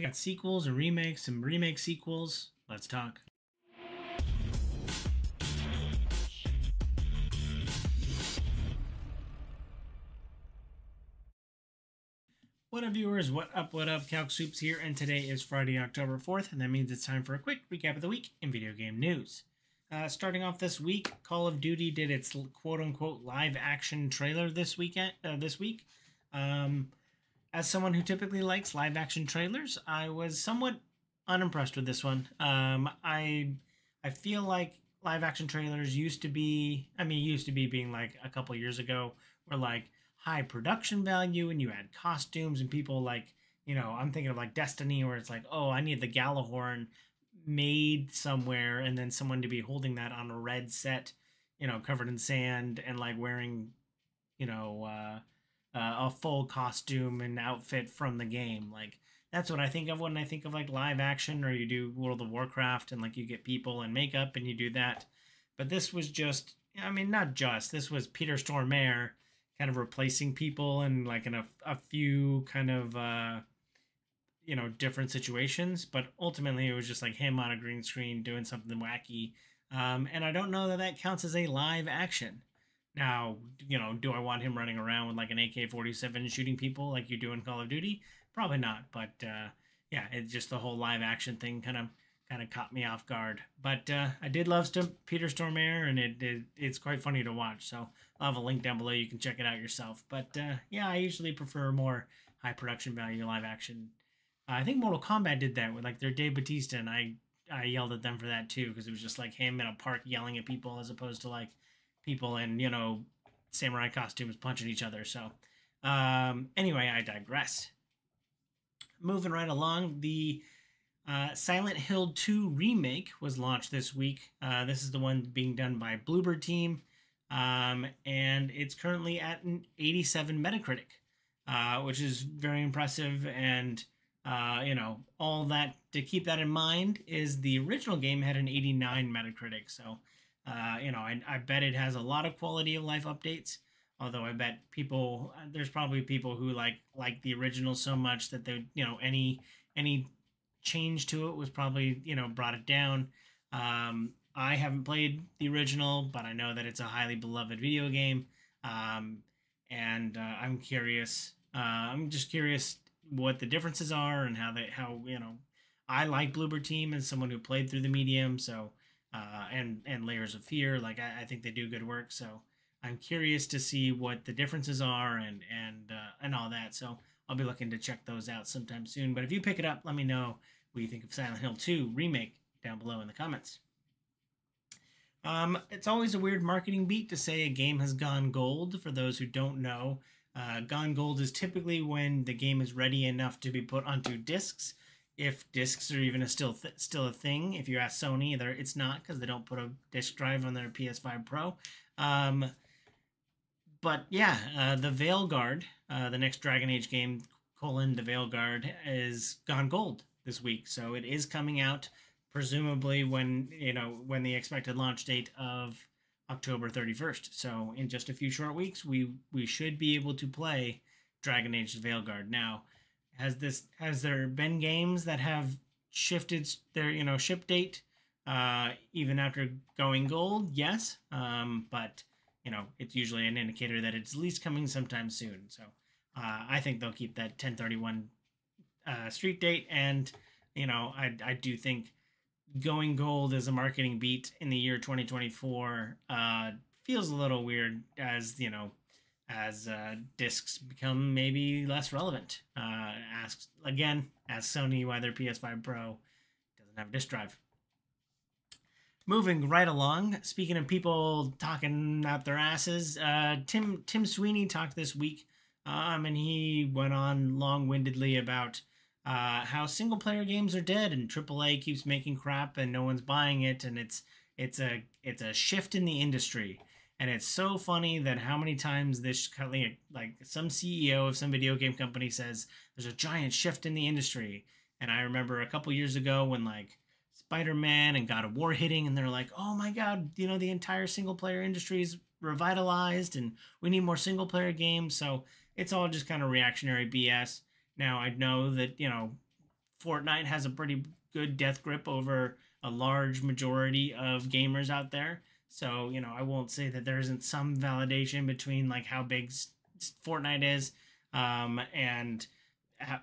We got sequels and remakes, some remake sequels. Let's talk. What up, viewers? What up? Calc Soups here, and today is Friday, October 4th, and that means it's time for a quick recap of the week in video game news. Starting off this week, Call of Duty did its quote-unquote live-action trailer this week. As someone who typically likes live-action trailers, I was somewhat unimpressed with this one. I feel like live-action trailers used to be being like a couple years ago, where like high production value and you had costumes and people like, I'm thinking of like Destiny, where it's like, oh, I need the Galahorn made somewhere, and then someone to be holding that on a red set, covered in sand, and like wearing, a full costume and outfit from the game. Like, that's what I think of when I think of like live action, or you do World of Warcraft and like you get people in makeup and you do that. But this was just, this was Peter Stormare kind of replacing people and like in a few kind of different situations, but ultimately it was just like him on a green screen doing something wacky, and I don't know that that counts as a live action. Now, do I want him running around with like an AK-47 shooting people like you do in Call of Duty? Probably not, but yeah, it's just the whole live action thing kind of caught me off guard. But I did love Peter Stormare, and it's quite funny to watch. So I'll have a link down below. You can check it out yourself. But yeah, I usually prefer more high production value live action. I think Mortal Kombat did that with like their Dave Bautista, and I yelled at them for that too, because it was just like him in a park yelling at people as opposed to like people in, samurai costumes punching each other. So anyway, I digress. Moving right along, the Silent Hill 2 remake was launched this week. This is the one being done by Bluebird Team, and it's currently at an 87 Metacritic, which is very impressive. And all that to keep that in mind is the original game had an 89 Metacritic. So, I bet it has a lot of quality of life updates. Although I bet there's probably people who like the original so much that they, any change to it was probably, brought it down. I haven't played the original, but I know that it's a highly beloved video game. And I'm curious. I'm just curious what the differences are and how I like Bluebird Team as someone who played through the medium. So, and Layers of Fear, like I think they do good work. So I'm curious to see what the differences are and all that. So I'll be looking to check those out sometime soon. But if you pick it up, let me know what you think of Silent Hill 2 remake down below in the comments. It's always a weird marketing beat to say a game has gone gold. For those who don't know, gone gold is typically when the game is ready enough to be put onto discs. If discs are even still a thing. If you ask Sony, it's not, because they don't put a disc drive on their PS5 Pro. But yeah, the Veilguard, the next Dragon Age game, the Veilguard, is gone gold this week. So it is coming out, presumably when the expected launch date of October 31st. So in just a few short weeks, we should be able to play Dragon Age Veilguard. Now, has there been games that have shifted their ship date even after going gold? Yes, but it's usually an indicator that it's at least coming sometime soon. So I think they'll keep that 10/31 street date, and I do think going gold as a marketing beat in the year 2024 feels a little weird, as discs become maybe less relevant. Ask Sony why their PS5 Pro doesn't have a disc drive. Moving right along, speaking of people talking out their asses, Tim Sweeney talked this week, and he went on long-windedly about how single-player games are dead and AAA keeps making crap and no one's buying it, and it's a shift in the industry. And it's so funny that how many times this, like some CEO of some video game company says there's a giant shift in the industry. And I remember a couple years ago when like Spider-Man and God of War hitting, and they're like, oh my God, the entire single player industry is revitalized and we need more single player games. So it's all just kind of reactionary BS. Now I know that, Fortnite has a pretty good death grip over a large majority of gamers out there. So, I won't say that there isn't some validation between like how big Fortnite is, and how,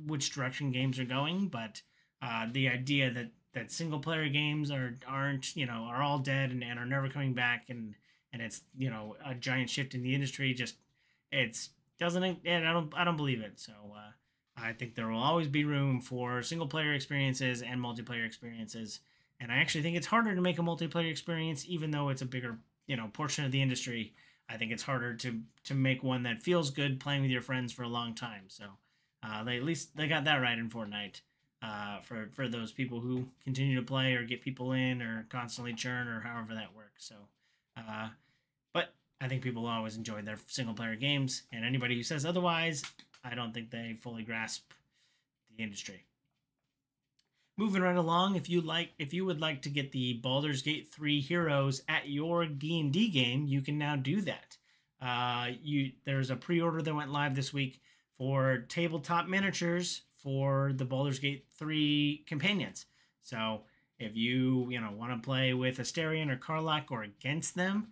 which direction games are going. But the idea that single player games aren't are all dead and are never coming back, and it's a giant shift in the industry, just it's doesn't, and I don't believe it. So I think there will always be room for single player experiences and multiplayer experiences. And I actually think it's harder to make a multiplayer experience, even though it's a bigger, portion of the industry. I think it's harder to make one that feels good playing with your friends for a long time. So at least they got that right in Fortnite. For those people who continue to play or get people in or constantly churn or however that works. So, but I think people always enjoy their single player games, and anybody who says otherwise, I don't think they fully grasp the industry. Moving right along, if you would like to get the Baldur's Gate 3 heroes at your D&D game, you can now do that. There's a pre-order that went live this week for tabletop miniatures for the Baldur's Gate 3 companions. So if you want to play with Asterion or Karlach or against them,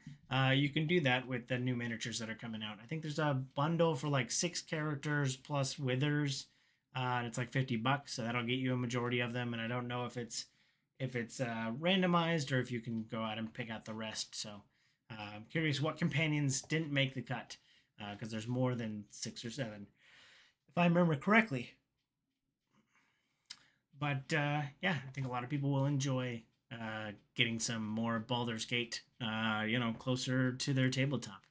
you can do that with the new miniatures that are coming out. I think there's a bundle for like 6 characters plus withers. And it's like $50, so that'll get you a majority of them. And I don't know if it's randomized or if you can go out and pick out the rest. So I'm curious what companions didn't make the cut, because there's more than 6 or 7, if I remember correctly. But yeah, I think a lot of people will enjoy getting some more Baldur's Gate, closer to their tabletop.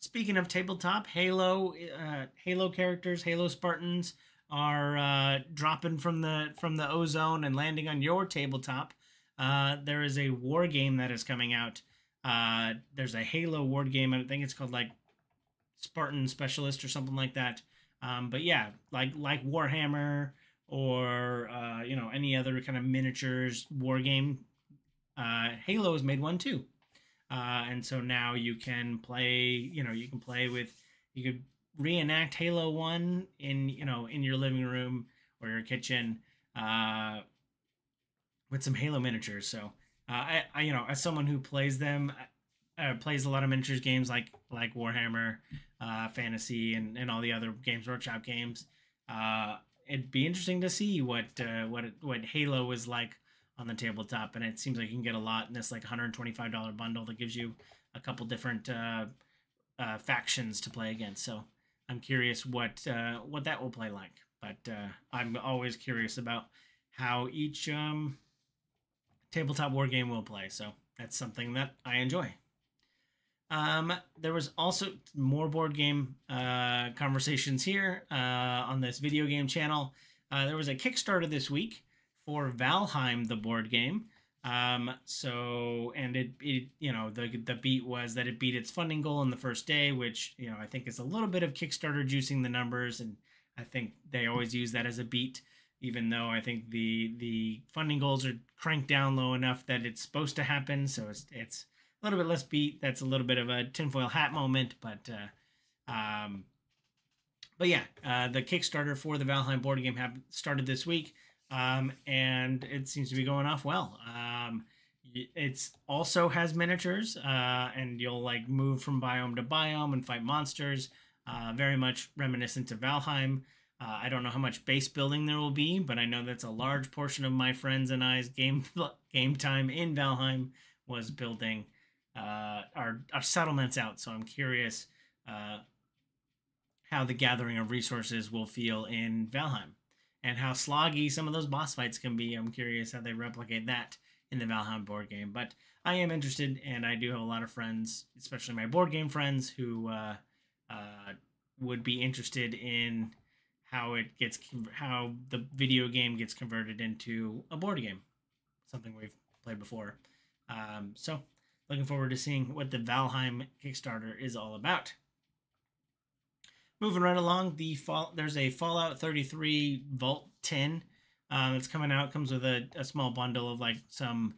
Speaking of tabletop, Halo characters, Halo Spartans are dropping from the ozone and landing on your tabletop. There is a war game that is coming out. There's a Halo war game. I think it's called like Spartan Specialist or something like that. But yeah, like Warhammer or any other kind of miniatures war game. Halo has made one too. And so now you can play, you could reenact Halo 1 in your living room or your kitchen, with some Halo miniatures. So, I as someone who plays them, plays a lot of miniatures games like Warhammer, Fantasy and all the other Games Workshop games, it'd be interesting to see what Halo is like on the tabletop, and it seems like you can get a lot in this like $125 bundle that gives you a couple different factions to play against. So I'm curious what that will play like. But I'm always curious about how each tabletop war game will play. So that's something that I enjoy. There was also more board game conversations here on this video game channel. There was a Kickstarter this week for Valheim, the board game. So, and it the beat was that it beat its funding goal on the first day, which, I think is a little bit of Kickstarter juicing the numbers. And I think they always use that as a beat, even though I think the funding goals are cranked down low enough that it's supposed to happen. So it's a little bit less beat. That's a little bit of a tinfoil hat moment, but yeah, the Kickstarter for the Valheim board game started this week. And it seems to be going off well. It's also has miniatures, and you'll like move from biome to biome and fight monsters. Very much reminiscent of Valheim. I don't know how much base building there will be, but I know that's a large portion of my friends and I's game time in Valheim was building our settlements out. So I'm curious how the gathering of resources will feel in Valheim, and how sloggy some of those boss fights can be. I'm curious how they replicate that in the Valheim board game. But I am interested, and I do have a lot of friends, especially my board game friends, who would be interested in how the video game gets converted into a board game, something we've played before. So looking forward to seeing what the Valheim Kickstarter is all about. Moving right along, there's a Fallout 33 Vault tin that's coming out. It comes with a small bundle of like some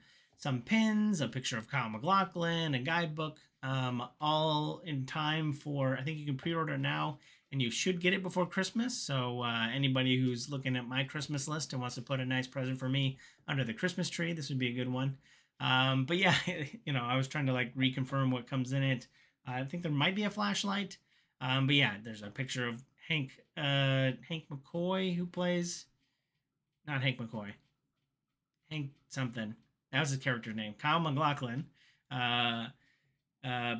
pins, a picture of Kyle MacLachlan, a guidebook, all in time for, I think you can pre-order now, and you should get it before Christmas. So anybody who's looking at my Christmas list and wants to put a nice present for me under the Christmas tree, this would be a good one. But yeah, I was trying to like reconfirm what comes in it. I think there might be a flashlight. But yeah, there's a picture of Hank McCoy, who plays, not Hank McCoy, Hank something. That was his character name. Kyle MacLachlan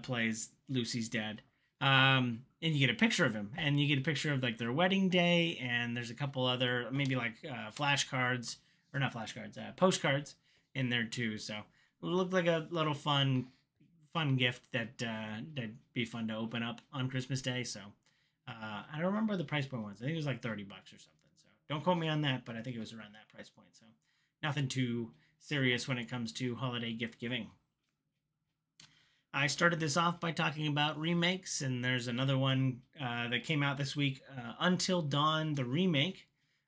plays Lucy's dad. And you get a picture of him, and you get a picture of like their wedding day, and there's a couple other maybe like flashcards, or not flashcards, postcards in there too. So it looked like a little fun gift that'd be fun to open up on Christmas Day. So I don't remember the price point was. I think it was like $30 or something. So don't quote me on that, but I think it was around that price point. So nothing too serious when it comes to holiday gift giving. I started this off by talking about remakes, and there's another one that came out this week, Until Dawn, the remake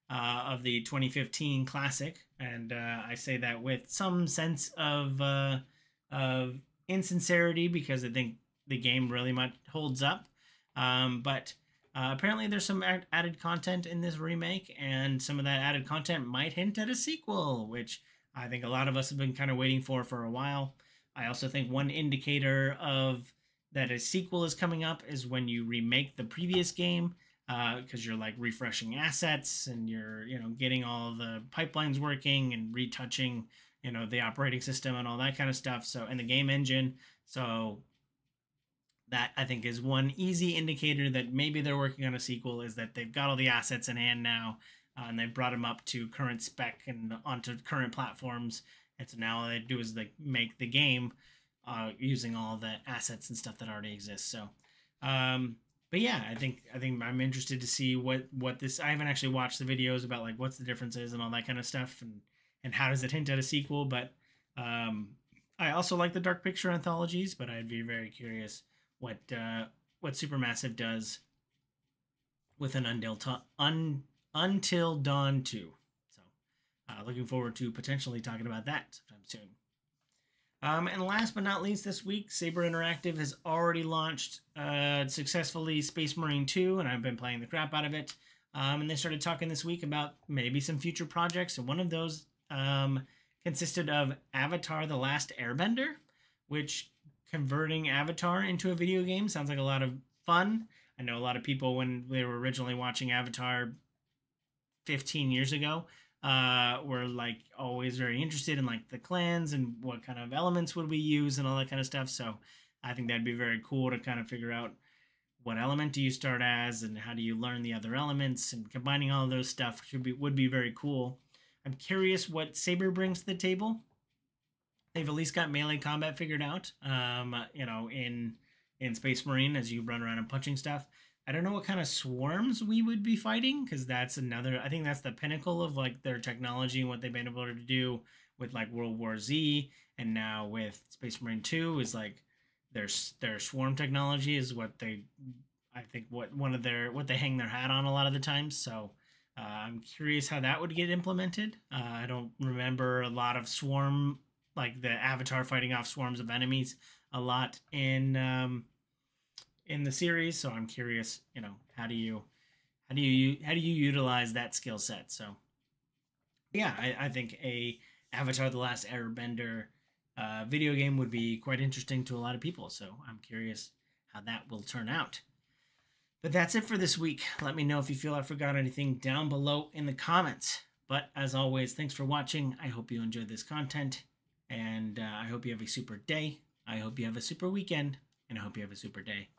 of the 2015 classic. And I say that with some sense of insincerity, because I think the game really much holds up. But apparently there's some added content in this remake, and some of that added content might hint at a sequel, which I think a lot of us have been kind of waiting for a while. I also think one indicator of that a sequel is coming up is when you remake the previous game, because you're like refreshing assets, and you're getting all the pipelines working and retouching the operating system and all that kind of stuff. So, and the game engine. So that, I think, is one easy indicator that maybe they're working on a sequel, is that they've got all the assets in hand now, and they've brought them up to current spec and onto current platforms. And so now all they do is like make the game using all the assets and stuff that already exists. So, but yeah, I think I'm interested to see what this. I haven't actually watched the videos about like what's the differences and all that kind of stuff, and how does it hint at a sequel. But I also like the Dark Picture anthologies, but I'd be very curious what Supermassive does with an Until Dawn 2. Looking forward to potentially talking about that sometime soon. And last but not least, this week, Saber Interactive has already launched successfully Space Marine 2, and I've been playing the crap out of it. And they started talking this week about maybe some future projects, and one of those consisted of Avatar: The Last Airbender, which converting Avatar into a video game sounds like a lot of fun. I know a lot of people, when they were originally watching Avatar 15 years ago, were like always very interested in like the clans and what kind of elements would we use and all that kind of stuff. So I think that'd be very cool to kind of figure out what element do you start as, and how do you learn the other elements, and combining all of those stuff would be very cool. I'm curious what Saber brings to the table. They've at least got melee combat figured out, in Space Marine, as you run around and punching stuff. I don't know what kind of swarms we would be fighting, because that's another, I think that's the pinnacle of like their technology and what they've been able to do with like World War Z, and now with Space Marine 2 is like their swarm technology is what they, I think what they hang their hat on a lot of the times. So I'm curious how that would get implemented. I don't remember a lot of swarm, like the Avatar fighting off swarms of enemies a lot in the series. So I'm curious, how do you utilize that skill set? So yeah, I think a Avatar: The Last Airbender video game would be quite interesting to a lot of people. So I'm curious how that will turn out. But that's it for this week. Let me know if you feel I forgot anything down below in the comments. But as always, thanks for watching. I hope you enjoyed this content, and I hope you have a super day. I hope you have a super weekend, and I hope you have a super day.